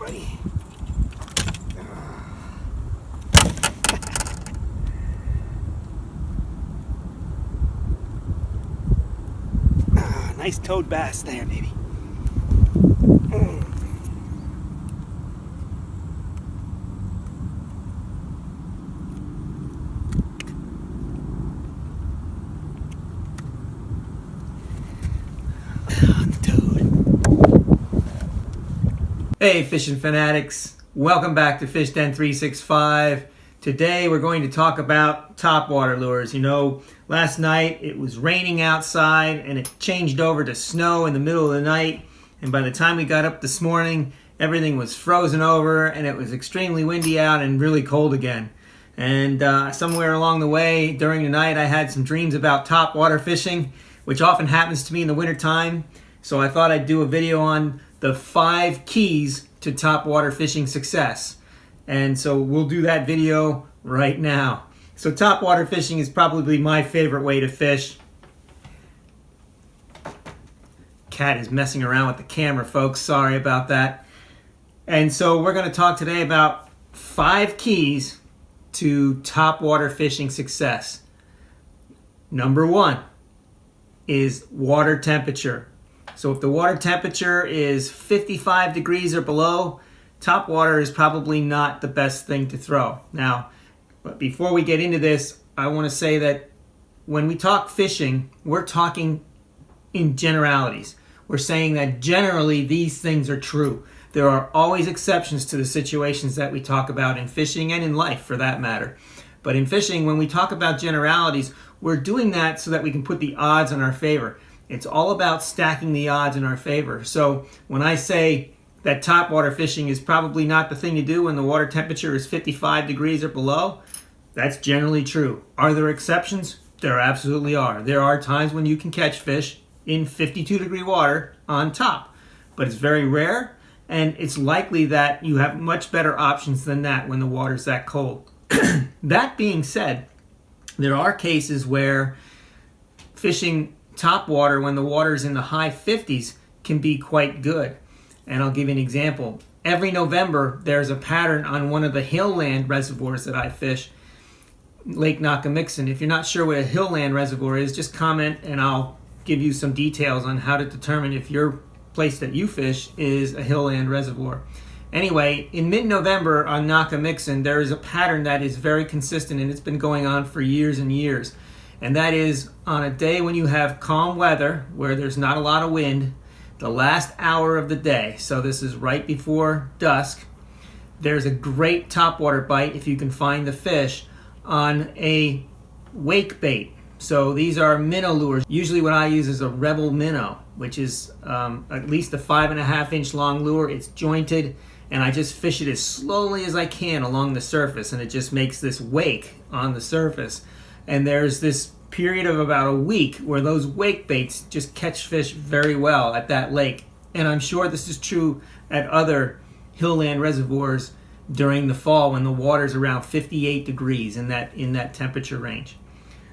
buddy. Nice toad bass there, baby. Hey fishing fanatics, welcome back to Fish Den 365. Today we're going to talk about topwater lures. You know, last night it was raining outside and it changed over to snow in the middle of the night, and by the time we got up this morning everything was frozen over and it was extremely windy out and really cold again. And somewhere along the way during the night I had some dreams about topwater fishing, which often happens to me in the wintertime. So I thought I'd do a video on the 5 keys to topwater fishing success. And so we'll do that video right now. So topwater fishing is probably my favorite way to fish. Cat is messing around with the camera, folks. Sorry about that. And so we're going to talk today about 5 keys to topwater fishing success. Number 1 is water temperature. So if the water temperature is 55 degrees or below, topwater is probably not the best thing to throw. Now, but before we get into this, I want to say that when we talk fishing, we're talking in generalities. We're saying that generally these things are true. There are always exceptions to the situations that we talk about in fishing and in life for that matter. But in fishing, when we talk about generalities, we're doing that so that we can put the odds in our favor. It's all about stacking the odds in our favor. So when I say that topwater fishing is probably not the thing to do when the water temperature is 55 degrees or below, that's generally true. Are there exceptions? There absolutely are. There are times when you can catch fish in 52 degree water on top, but it's very rare, and it's likely that you have much better options than that when the water's that cold. That being said, there are cases where fishing topwater when the water is in the high 50s can be quite good. And I'll give you an example. Every November there's a pattern on one of the hillland reservoirs that I fish, Lake Nockamixon. If you're not sure what a hillland reservoir is, just comment and I'll give you some details on how to determine if your place that you fish is a hillland reservoir. Anyway, in mid-November on Nockamixon there is a pattern that is very consistent, and it's been going on for years and years. And that is on a day when you have calm weather, where there's not a lot of wind, the last hour of the day, so this is right before dusk, there's a great topwater bite if you can find the fish on a wake bait. So these are minnow lures. Usually what I use is a Rebel minnow, which is at least a 5.5 inch long lure. It's jointed, and I just fish it as slowly as I can along the surface, and it just makes this wake on the surface. And there's this period of about a week where those wake baits just catch fish very well at that lake. And I'm sure this is true at other hillland reservoirs during the fall when the water's around 58 degrees in that temperature range.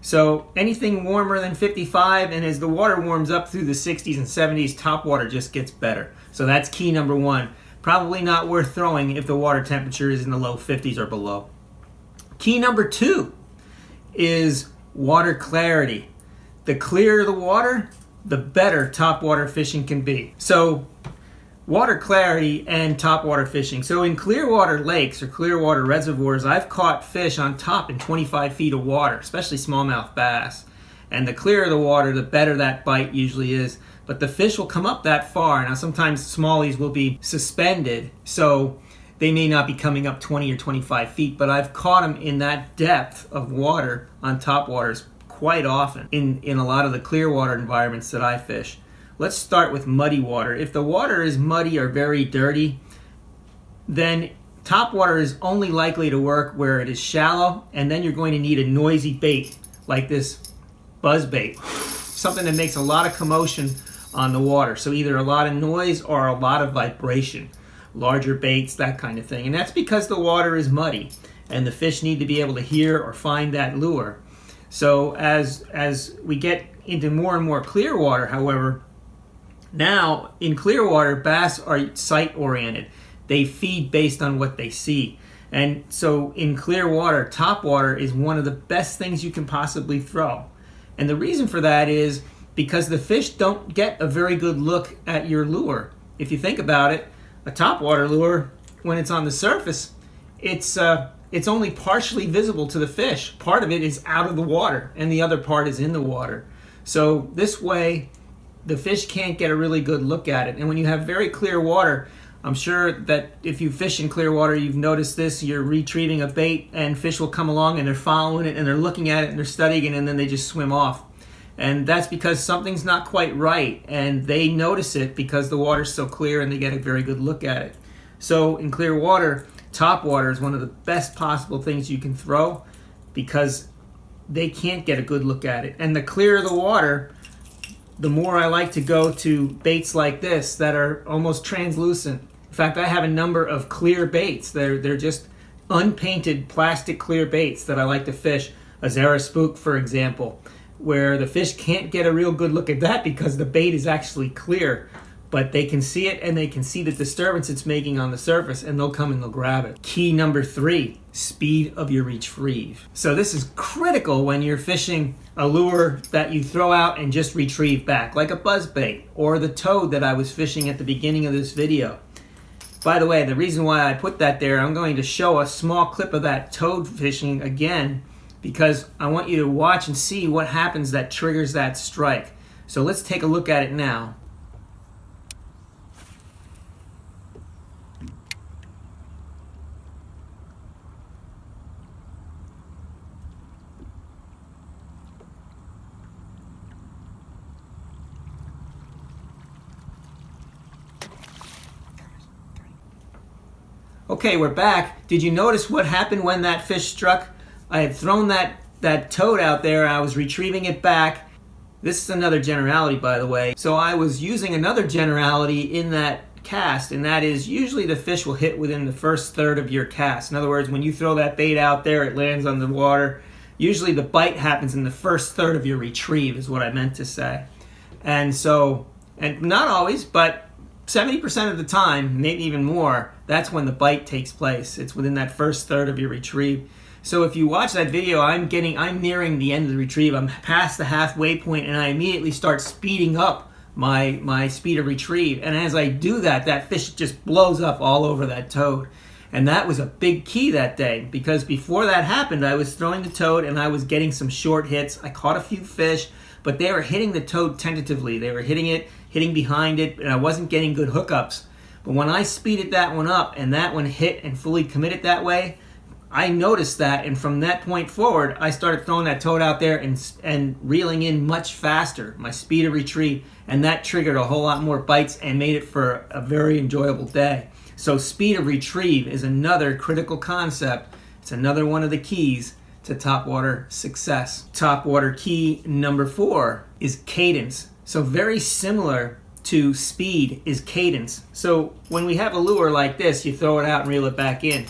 So anything warmer than 55, and as the water warms up through the 60s and 70s, topwater just gets better. So that's key number 1. Probably not worth throwing if the water temperature is in the low 50s or below. Key number 2 is water clarity. The clearer the water, the better topwater fishing can be. So water clarity and topwater fishing. So in clear water lakes or clear water reservoirs, I've caught fish on top in 25 feet of water, especially smallmouth bass. And the clearer the water, the better that bite usually is. But the fish will come up that far. Now sometimes smallies will be suspended, so they may not be coming up 20 or 25 feet, but I've caught them in that depth of water on topwaters quite often in a lot of the clear water environments that I fish. Let's start with muddy water. If the water is muddy or very dirty, then topwater is only likely to work where it is shallow, and then you're going to need a noisy bait like this buzzbait, something that makes a lot of commotion on the water. So either a lot of noise or a lot of vibration. Larger baits, that kind of thing. And that's because the water is muddy and the fish need to be able to hear or find that lure. So as we get into more and more clear water, however, now in clear water, bass are sight oriented. They feed based on what they see. And so in clear water, topwater is one of the best things you can possibly throw. And the reason for that is because the fish don't get a very good look at your lure. If you think about it, a topwater lure, when it's on the surface, it's only partially visible to the fish. Part of it is out of the water, and the other part is in the water. So this way, the fish can't get a really good look at it. And when you have very clear water, I'm sure that if you fish in clear water, you've noticed this. You're retrieving a bait, and fish will come along, and they're following it, and they're looking at it, and they're studying it, and then they just swim off. And that's because something's not quite right, and they notice it because the water's so clear, and they get a very good look at it. So in clear water, topwater is one of the best possible things you can throw because they can't get a good look at it. And the clearer the water, the more I like to go to baits like this that are almost translucent. In fact, I have a number of clear baits. They're just unpainted plastic clear baits that I like to fish. A Zara Spook, for example, where the fish can't get a real good look at that because the bait is actually clear. But they can see it, and they can see the disturbance it's making on the surface, and they'll come and they'll grab it. Key number 3, speed of your retrieve. So this is critical when you're fishing a lure that you throw out and just retrieve back, like a buzzbait or the toad that I was fishing at the beginning of this video. By the way, the reason why I put that there, I'm going to show a small clip of that toad fishing again because I want you to watch and see what happens that triggers that strike. So let's take a look at it now. Okay, we're back. Did you notice what happened when that fish struck? I had thrown that toad out there. I was retrieving it back. This is another generality, by the way. So I was using another generality in that cast, and that is usually the fish will hit within the first third of your cast. In other words, when you throw that bait out there, it lands on the water. Usually the bite happens in the first third of your retrieve is what I meant to say. And not always, but 70% of the time, maybe even more, that's when the bite takes place. It's within that first third of your retrieve. So if you watch that video, I'm nearing the end of the retrieve. I'm past the halfway point, and I immediately start speeding up my speed of retrieve. And as I do that, that fish just blows up all over that toad. And that was a big key that day, because before that happened, I was throwing the toad and I was getting some short hits. I caught a few fish, but they were hitting the toad tentatively. They were hitting behind it, and I wasn't getting good hookups. But when I speeded that one up and that one hit and fully committed that way, I noticed that, and from that point forward, I started throwing that toad out there and reeling in much faster, my speed of retrieve, and that triggered a whole lot more bites and made it for a very enjoyable day. So speed of retrieve is another critical concept. It's another one of the keys to topwater success. Topwater key number 4 is cadence. So very similar to speed is cadence. So when we have a lure like this, you throw it out and reel it back in.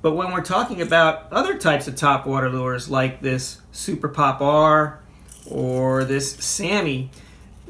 But when we're talking about other types of topwater lures like this Super Pop R or this Sammy,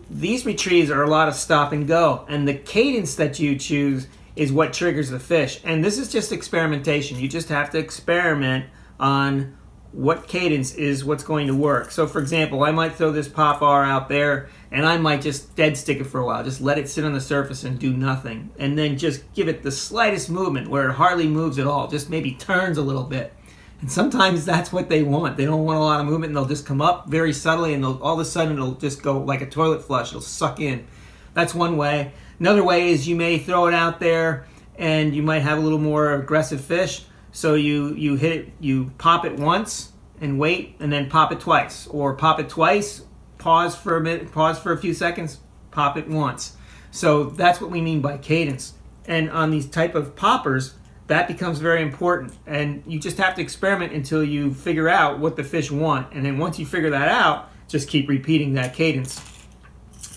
these retrieves are a lot of stop and go. And the cadence that you choose is what triggers the fish. And this is just experimentation. You just have to experiment on what cadence is what's going to work. So for example, I might throw this Pop R out there and I might just dead stick it for a while. Just let it sit on the surface and do nothing. And then just give it the slightest movement where it hardly moves at all. Just maybe turns a little bit. And sometimes that's what they want. They don't want a lot of movement, and they'll just come up very subtly, and all of a sudden it'll just go like a toilet flush. It'll suck in. That's one way. Another way is you may throw it out there and you might have a little more aggressive fish. So you hit it, you pop it once and wait, and then pop it twice. Or pop it twice, pause for a minute, pause for a few seconds, pop it once. So that's what we mean by cadence. And on these type of poppers, that becomes very important. And you just have to experiment until you figure out what the fish want. And then once you figure that out, just keep repeating that cadence.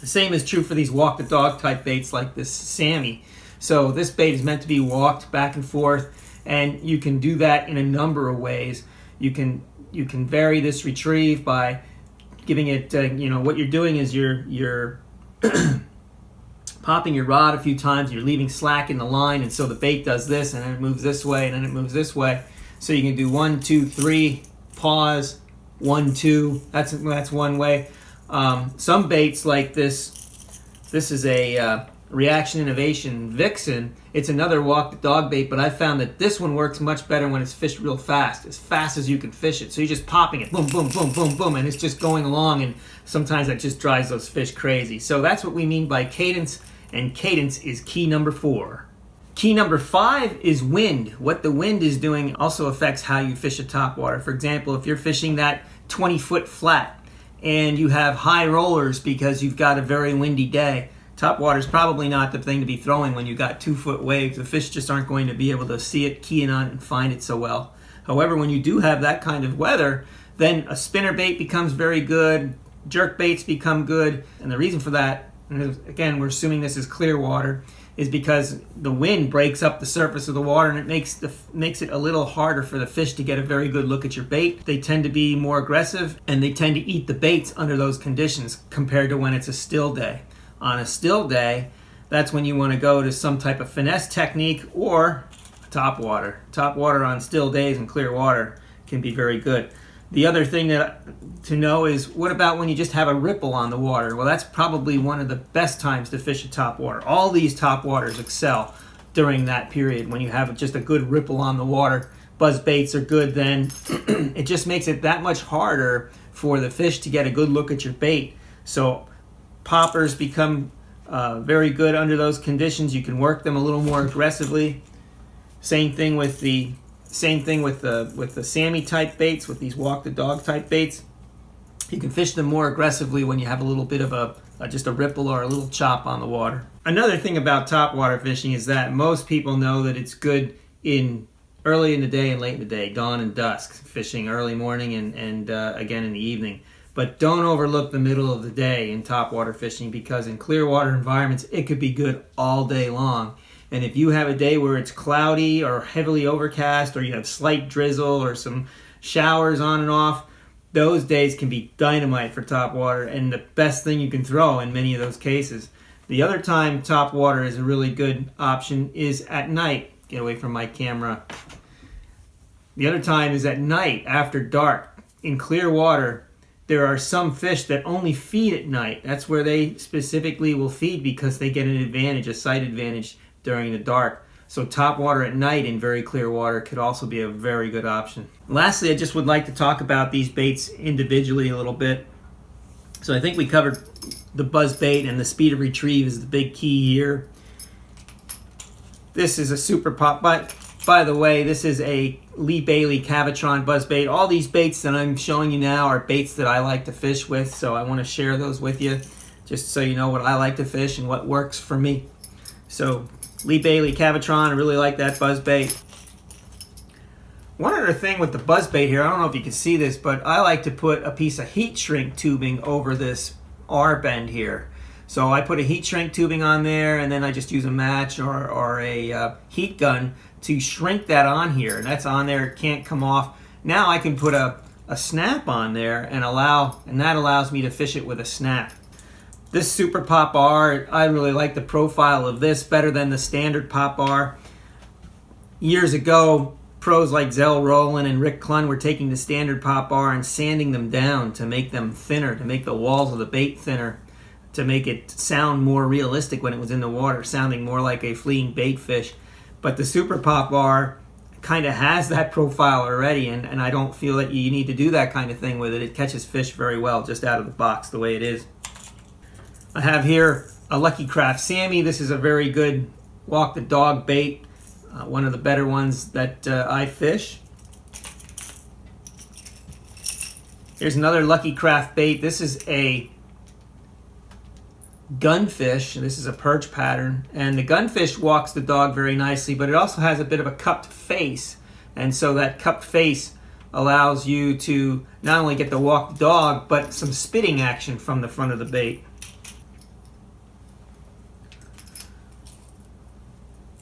The same is true for these walk the dog type baits like this Sammy. So this bait is meant to be walked back and forth, and you can do that in a number of ways. You can vary this retrieve by giving it, what you're doing is you're popping your rod a few times, you're leaving slack in the line, and so the bait does this, and then it moves this way, and then it moves this way. So you can do 1, 2, 3, pause, 1, 2. That's one way. Some baits like this. This is a Reacion Innovation Vixen. It's another walk the dog bait, but I found that this one works much better when it's fished real fast, as fast as you can fish it. So you're just popping it, boom, boom, boom, boom, boom, and it's just going along, and sometimes that just drives those fish crazy. So that's what we mean by cadence, and cadence is key number 4. Key number 5 is wind. What the wind is doing also affects how you fish a topwater. For example, if you're fishing that 20-foot flat and you have high rollers because you've got a very windy day, topwater is probably not the thing to be throwing when you've got 2-foot waves. The fish just aren't going to be able to see it, key in on it, and find it so well. However, when you do have that kind of weather, then a spinner bait becomes very good, jerk baits become good, and the reason for that, and again, we're assuming this is clear water, is because the wind breaks up the surface of the water, and it makes it a little harder for the fish to get a very good look at your bait. They tend to be more aggressive, and they tend to eat the baits under those conditions compared to when it's a still day. On a still day, that's when you want to go to some type of finesse technique or topwater. Topwater on still days and clear water can be very good. The other thing to know is, what about when you just have a ripple on the water? Well, that's probably one of the best times to fish a topwater. All these topwaters excel during that period when you have just a good ripple on the water. Buzz baits are good then. It just makes it that much harder for the fish to get a good look at your bait. So poppers become very good under those conditions. You can work them a little more aggressively. Same thing with the Sammy type baits, with these walk the dog type baits. You can fish them more aggressively when you have a little bit of just a ripple or a little chop on the water. Another thing about topwater fishing is that most people know that it's good in early in the day and late in the day, dawn and dusk, fishing early morning and again in the evening. But don't overlook the middle of the day in topwater fishing, because in clear water environments, it could be good all day long. And if you have a day where it's cloudy or heavily overcast, or you have slight drizzle or some showers on and off, those days can be dynamite for topwater and the best thing you can throw in many of those cases. The other time topwater is a really good option is at night. Get away from my camera. The other time is at night after dark. In clear water, there are some fish that only feed at night. That's where they specifically will feed because they get an advantage, a sight advantage during the dark. So topwater at night in very clear water could also be a very good option. Lastly, I just would like to talk about these baits individually a little bit. So I think we covered the buzz bait, and the speed of retrieve is the big key here. This is a super pop, but by the way, this is a Lee Bailey Cavatron buzz bait. All these baits that I'm showing you now are baits that I like to fish with, so I want to share those with you just so you know what I like to fish and what works for me. So Lee Bailey Cavatron, I really like that buzz bait. One other thing with the buzz bait here, I don't know if you can see this, but I like to put a piece of heat shrink tubing over this R bend here. So I put a heat shrink tubing on there, and then I just use a match or a heat gun to shrink that on here, and that's on there, it can't come off. Now I can put a snap on there and that allows me to fish it with a snap. This Super Pop R, I really like the profile of this better than the standard Pop R. Years ago, pros like Zell Rowland and Rick Clunn were taking the standard Pop R and sanding them down to make them thinner, to make the walls of the bait thinner, to make it sound more realistic when it was in the water, sounding more like a fleeing bait fish. But the Super Pop R kind of has that profile already, and I don't feel that you need to do that kind of thing with it. It catches fish very well just out of the box the way it is. I have here a Lucky Craft Sammy. This is a very good walk the dog bait, one of the better ones that I fish. Here's another Lucky Craft bait. This is a Gunfish. This is a perch pattern, and the Gunfish walks the dog very nicely, but it also has a bit of a cupped face, and so that cupped face allows you to not only get the walk the dog, but some spitting action from the front of the bait.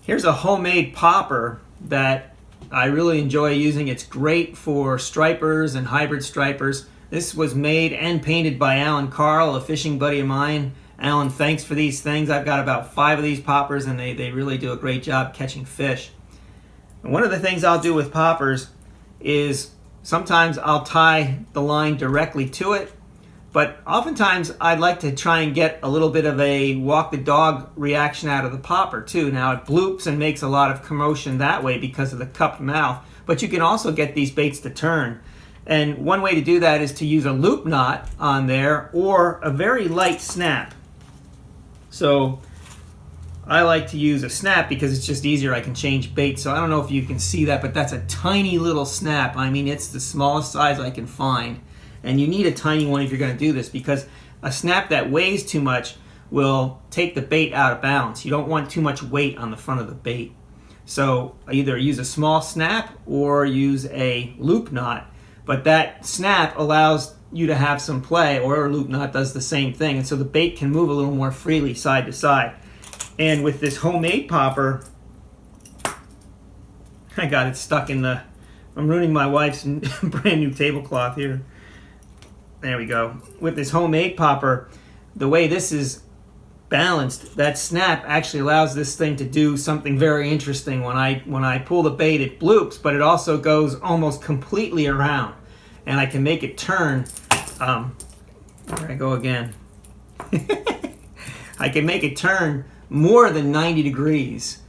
Here's a homemade popper that I really enjoy using. It's great for stripers and hybrid stripers. This was made and painted by Carle, a fishing buddy of mine Alan, thanks for these things. I've got about 5 of these poppers, and they really do a great job catching fish. And one of the things I'll do with poppers is sometimes I'll tie the line directly to it, but oftentimes I'd like to try and get a little bit of a walk the dog reaction out of the popper too. Now it bloops and makes a lot of commotion that way because of the cupped mouth, but you can also get these baits to turn. And one way to do that is to use a loop knot on there or a very light snap. So I like to use a snap because it's just easier. I can change bait. So I don't know if you can see that, but that's a tiny little snap. I mean, it's the smallest size I can find. And you need a tiny one if you're going to do this, because a snap that weighs too much will take the bait out of balance. You don't want too much weight on the front of the bait. So either use a small snap or use a loop knot. But that snap allows you to have some play, or a loop knot does the same thing, and so the bait can move a little more freely side to side. And with this homemade popper, I got it stuck in the, I'm ruining my wife's brand new tablecloth here. There we go. With this homemade popper, the way this is balanced, that snap actually allows this thing to do something very interesting. When I pull the bait, it bloops, but it also goes almost completely around, and I can make it turn. There I go again. I can make it turn more than 90 degrees,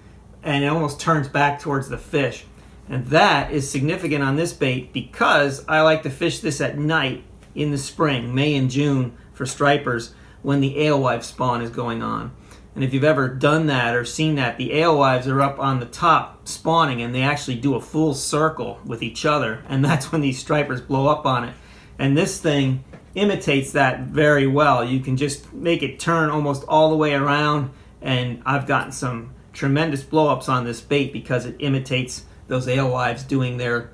and it almost turns back towards the fish. And that is significant on this bait because I like to fish this at night in the spring, May and June, for stripers when the alewife spawn is going on. And if you've ever done that or seen that, the alewives are up on the top spawning, and they actually do a full circle with each other, and that's when these stripers blow up on it. And this thing imitates that very well. You can just make it turn almost all the way around, and I've gotten some tremendous blow-ups on this bait because it imitates those alewives doing their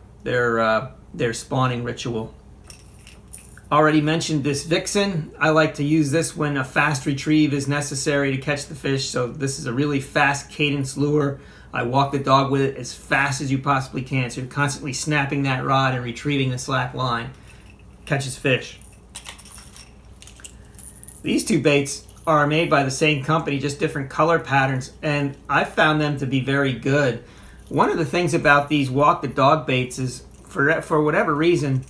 spawning ritual. Already mentioned this Vixen. I like to use this when a fast retrieve is necessary to catch the fish. So this is a really fast cadence lure. I walk the dog with it as fast as you possibly can. So you're constantly snapping that rod and retrieving the slack line. Catches fish. These two baits are made by the same company, just different color patterns, and I found them to be very good. One of the things about these walk the dog baits is, for whatever reason,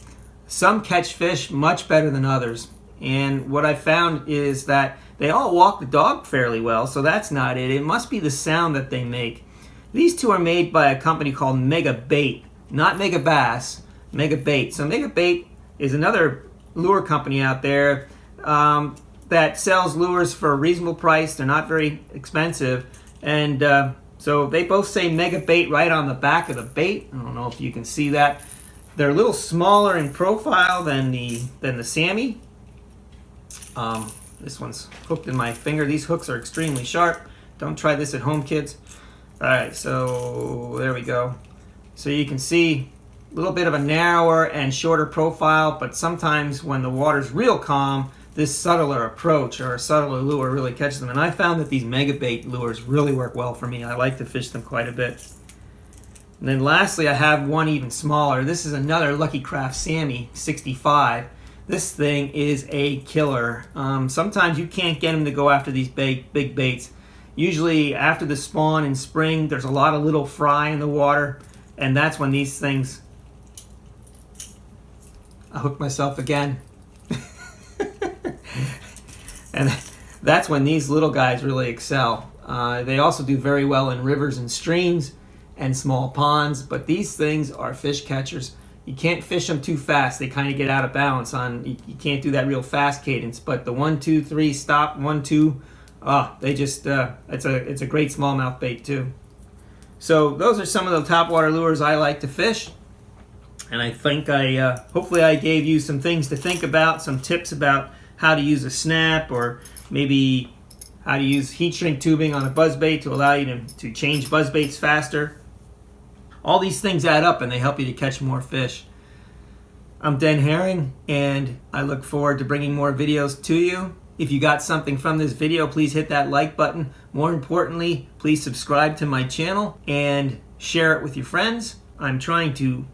some catch fish much better than others. And what I found is that they all walk the dog fairly well, so that's not it. It must be the sound that they make. These two are made by a company called Megabait, not Megabass, Megabait. So Megabait is another lure company out there that sells lures for a reasonable price. They're not very expensive, and so they both say Megabait right on the back of the bait. I don't know if you can see that. They're a little smaller in profile than the Sammy. This one's hooked in my finger. These hooks are extremely sharp. Don't try this at home, kids. All right, so there we go. So you can see a little bit of a narrower and shorter profile, but sometimes when the water's real calm, this subtler approach or a subtler lure really catches them. And I found that these Megabait lures really work well for me. I like to fish them quite a bit. And then lastly, I have one even smaller. This is another Lucky Craft Sammy 65. This thing is a killer. Sometimes you can't get them to go after these big baits. Usually after the spawn in spring, there's a lot of little fry in the water, and that's when these things... I hooked myself again. And that's when these little guys really excel. They also do very well in rivers and streams and small ponds, but these things are fish catchers. You can't fish them too fast. They kind of get out of balance on, you can't do that real fast cadence, but the 1, 2, 3, stop, 1, 2, they just, it's a great smallmouth bait too. So those are some of the topwater lures I like to fish. And I think hopefully I gave you some things to think about, some tips about how to use a snap, or maybe how to use heat shrink tubing on a buzzbait to allow you to change buzzbaits faster. All these things add up and they help you to catch more fish. I'm Den Herring, and I look forward to bringing more videos to you. If you got something from this video, please hit that like button. More importantly, please subscribe to my channel and share it with your friends. I'm trying to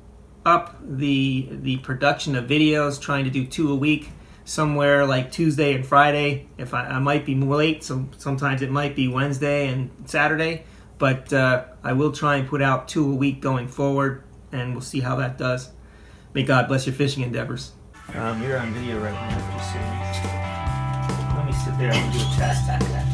up the production of videos, trying to do 2 a week. somewhere like Tuesday and Friday. If I might be more late, sometimes it might be Wednesday and Saturday, but I will try and put out 2 a week going forward, and we'll see how that does. May God bless your fishing endeavors. You're on video right now, just so let me sit there and do a test.